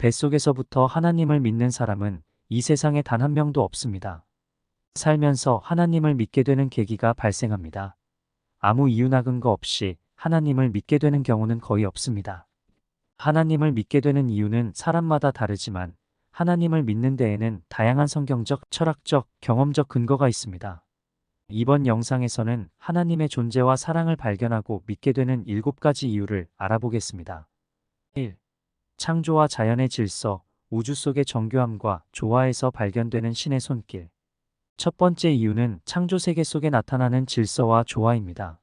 뱃속에서부터 하나님을 믿는 사람은 이 세상에 단 한 명도 없습니다. 살면서 하나님을 믿게 되는 계기가 발생합니다. 아무 이유나 근거 없이 하나님을 믿게 되는 경우는 거의 없습니다. 하나님을 믿게 되는 이유는 사람마다 다르지만 하나님을 믿는 데에는 다양한 성경적, 철학적, 경험적 근거가 있습니다. 이번 영상에서는 하나님의 존재와 사랑을 발견하고 믿게 되는 7가지 이유를 알아보겠습니다. 1. 창조와 자연의 질서, 우주 속의 정교함과 조화에서 발견되는 신의 손길. 첫 번째 이유는 창조 세계 속에 나타나는 질서와 조화입니다.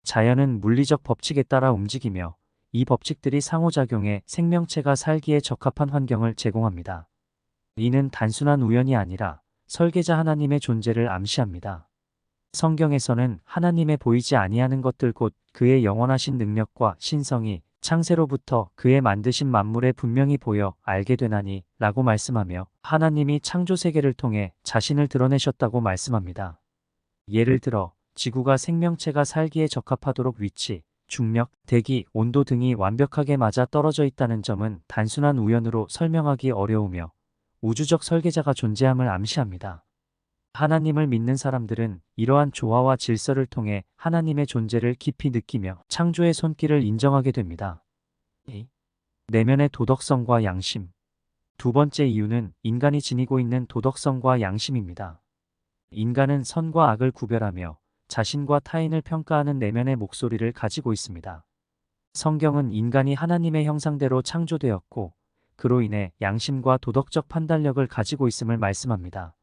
자연은 물리적 법칙에 따라 움직이며 이 법칙들이 상호작용해 생명체가 살기에 적합한 환경을 제공합니다. 이는 단순한 우연이 아니라 설계자 하나님의 존재를 암시합니다. 성경에서는 하나님의 보이지 아니하는 것들 곧 그의 영원하신 능력과 신성이 창세로부터 그의 만드신 만물에 분명히 보여 알게 되나니 라고 말씀하며 하나님이 창조 세계를 통해 자신을 드러내셨다고 말씀합니다. 예를 들어 지구가 생명체가 살기에 적합하도록 위치, 중력, 대기, 온도 등이 완벽하게 맞아 떨어져 있다는 점은 단순한 우연으로 설명하기 어려우며 우주적 설계자가 존재함을 암시합니다. 하나님을 믿는 사람들은 이러한 조화와 질서를 통해 하나님의 존재를 깊이 느끼며 창조의 손길을 인정하게 됩니다. 2. 내면의 도덕성과 양심. 두 번째 이유는 인간이 지니고 있는 도덕성과 양심입니다. 인간은 선과 악을 구별하며 자신과 타인을 평가하는 내면의 목소리를 가지고 있습니다. 성경은 인간이 하나님의 형상대로 창조되었고 그로 인해 양심과 도덕적 판단력을 가지고 있음을 말씀합니다.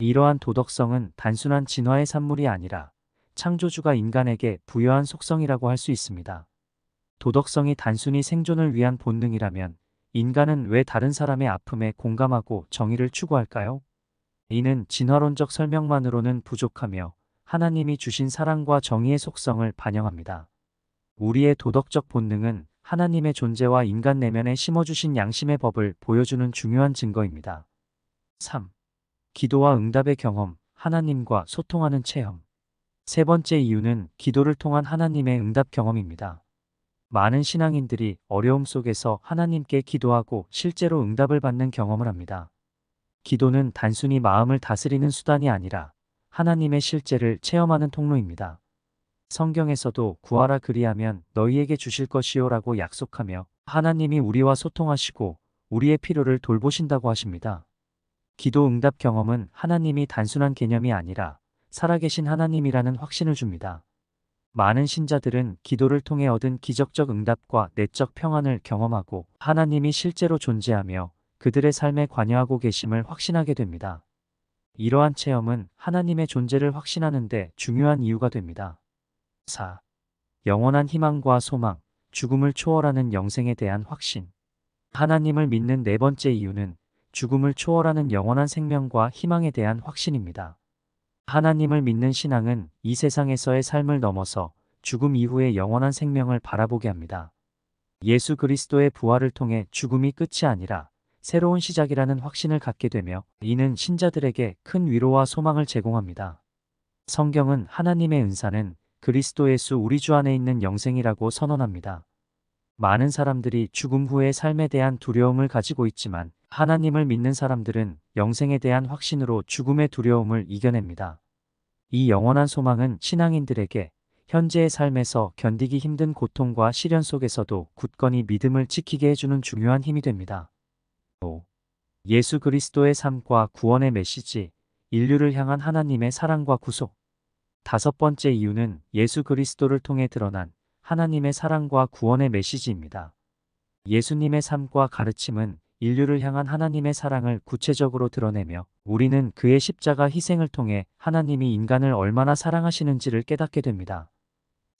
이러한 도덕성은 단순한 진화의 산물이 아니라 창조주가 인간에게 부여한 속성이라고 할 수 있습니다. 도덕성이 단순히 생존을 위한 본능이라면 인간은 왜 다른 사람의 아픔에 공감하고 정의를 추구할까요? 이는 진화론적 설명만으로는 부족하며 하나님이 주신 사랑과 정의의 속성을 반영합니다. 우리의 도덕적 본능은 하나님의 존재와 인간 내면에 심어주신 양심의 법을 보여주는 중요한 증거입니다. 3. 기도와 응답의 경험, 하나님과 소통하는 체험. 세 번째 이유는 기도를 통한 하나님의 응답 경험입니다. 많은 신앙인들이 어려움 속에서 하나님께 기도하고 실제로 응답을 받는 경험을 합니다. 기도는 단순히 마음을 다스리는 수단이 아니라 하나님의 실제를 체험하는 통로입니다. 성경에서도 구하라 그리하면 너희에게 주실 것이요 라고 약속하며 하나님이 우리와 소통하시고 우리의 필요를 돌보신다고 하십니다. 기도 응답 경험은 하나님이 단순한 개념이 아니라 살아계신 하나님이라는 확신을 줍니다. 많은 신자들은 기도를 통해 얻은 기적적 응답과 내적 평안을 경험하고 하나님이 실제로 존재하며 그들의 삶에 관여하고 계심을 확신하게 됩니다. 이러한 체험은 하나님의 존재를 확신하는 데 중요한 이유가 됩니다. 4. 영원한 희망과 소망, 죽음을 초월하는 영생에 대한 확신. 하나님을 믿는 네 번째 이유는 죽음을 초월하는 영원한 생명과 희망에 대한 확신입니다. 하나님을 믿는 신앙은 이 세상에서의 삶을 넘어서 죽음 이후의 영원한 생명을 바라보게 합니다. 예수 그리스도의 부활을 통해 죽음이 끝이 아니라 새로운 시작이라는 확신을 갖게 되며 이는 신자들에게 큰 위로와 소망을 제공합니다. 성경은 하나님의 은사는 그리스도 예수 우리 주 안에 있는 영생이라고 선언합니다. 많은 사람들이 죽음 후의 삶에 대한 두려움을 가지고 있지만 하나님을 믿는 사람들은 영생에 대한 확신으로 죽음의 두려움을 이겨냅니다. 이 영원한 소망은 신앙인들에게 현재의 삶에서 견디기 힘든 고통과 시련 속에서도 굳건히 믿음을 지키게 해주는 중요한 힘이 됩니다. 5. 예수 그리스도의 삶과 구원의 메시지, 인류를 향한 하나님의 사랑과 구속. 다섯 번째 이유는 예수 그리스도를 통해 드러난 하나님의 사랑과 구원의 메시지입니다. 예수님의 삶과 가르침은 인류를 향한 하나님의 사랑을 구체적으로 드러내며 우리는 그의 십자가 희생을 통해 하나님이 인간을 얼마나 사랑하시는지를 깨닫게 됩니다.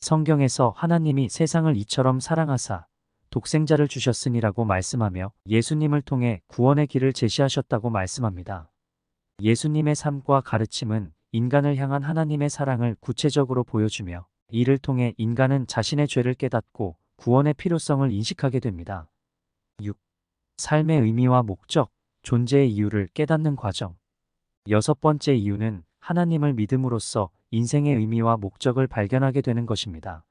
성경에서 하나님이 세상을 이처럼 사랑하사 독생자를 주셨으니라고 말씀하며 예수님을 통해 구원의 길을 제시하셨다고 말씀합니다. 예수님의 삶과 가르침은 인간을 향한 하나님의 사랑을 구체적으로 보여주며 이를 통해 인간은 자신의 죄를 깨닫고 구원의 필요성을 인식하게 됩니다. 6. 삶의 의미와 목적, 존재의 이유를 깨닫는 과정. 여섯 번째 이유는 하나님을 믿음으로써 인생의 의미와 목적을 발견하게 되는 것입니다.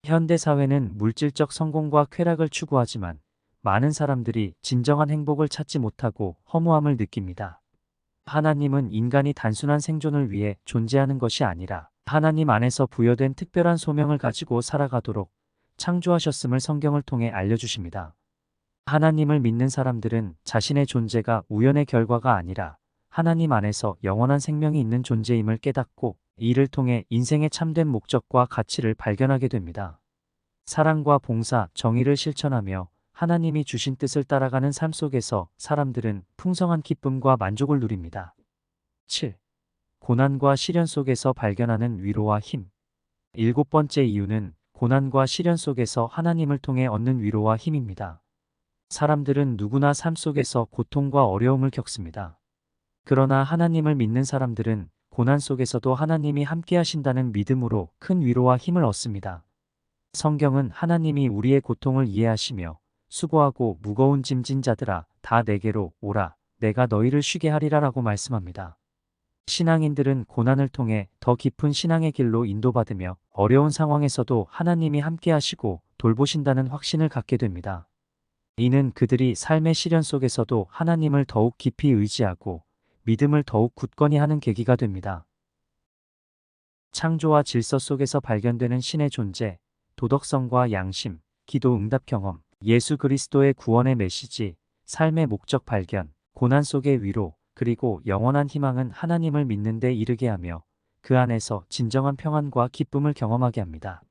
현대 사회는 물질적 성공과 쾌락을 추구하지만 많은 사람들이 진정한 행복을 찾지 못하고 허무함을 느낍니다. 하나님은 인간이 단순한 생존을 위해 존재하는 것이 아니라 하나님 안에서 부여된 특별한 소명을 가지고 살아가도록 창조하셨음을 성경을 통해 알려주십니다. 하나님을 믿는 사람들은 자신의 존재가 우연의 결과가 아니라 하나님 안에서 영원한 생명이 있는 존재임을 깨닫고 이를 통해 인생의 참된 목적과 가치를 발견하게 됩니다. 사랑과 봉사, 정의를 실천하며 하나님이 주신 뜻을 따라가는 삶 속에서 사람들은 풍성한 기쁨과 만족을 누립니다. 7. 고난과 시련 속에서 발견하는 위로와 힘. 일곱 번째 이유는 고난과 시련 속에서 하나님을 통해 얻는 위로와 힘입니다. 사람들은 누구나 삶 속에서 고통과 어려움을 겪습니다. 그러나 하나님을 믿는 사람들은 고난 속에서도 하나님이 함께 하신다는 믿음으로 큰 위로와 힘을 얻습니다. 성경은 하나님이 우리의 고통을 이해하시며 수고하고 무거운 짐진 자들아 다 내게로 오라 내가 너희를 쉬게 하리라 라고 말씀합니다. 신앙인들은 고난을 통해 더 깊은 신앙의 길로 인도받으며 어려운 상황에서도 하나님이 함께 하시고 돌보신다는 확신을 갖게 됩니다. 이는 그들이 삶의 시련 속에서도 하나님을 더욱 깊이 의지하고 믿음을 더욱 굳건히 하는 계기가 됩니다. 창조와 질서 속에서 발견되는 신의 존재, 도덕성과 양심, 기도 응답 경험, 예수 그리스도의 구원의 메시지, 삶의 목적 발견, 고난 속의 위로, 그리고 영원한 희망은 하나님을 믿는 데 이르게 하며 그 안에서 진정한 평안과 기쁨을 경험하게 합니다.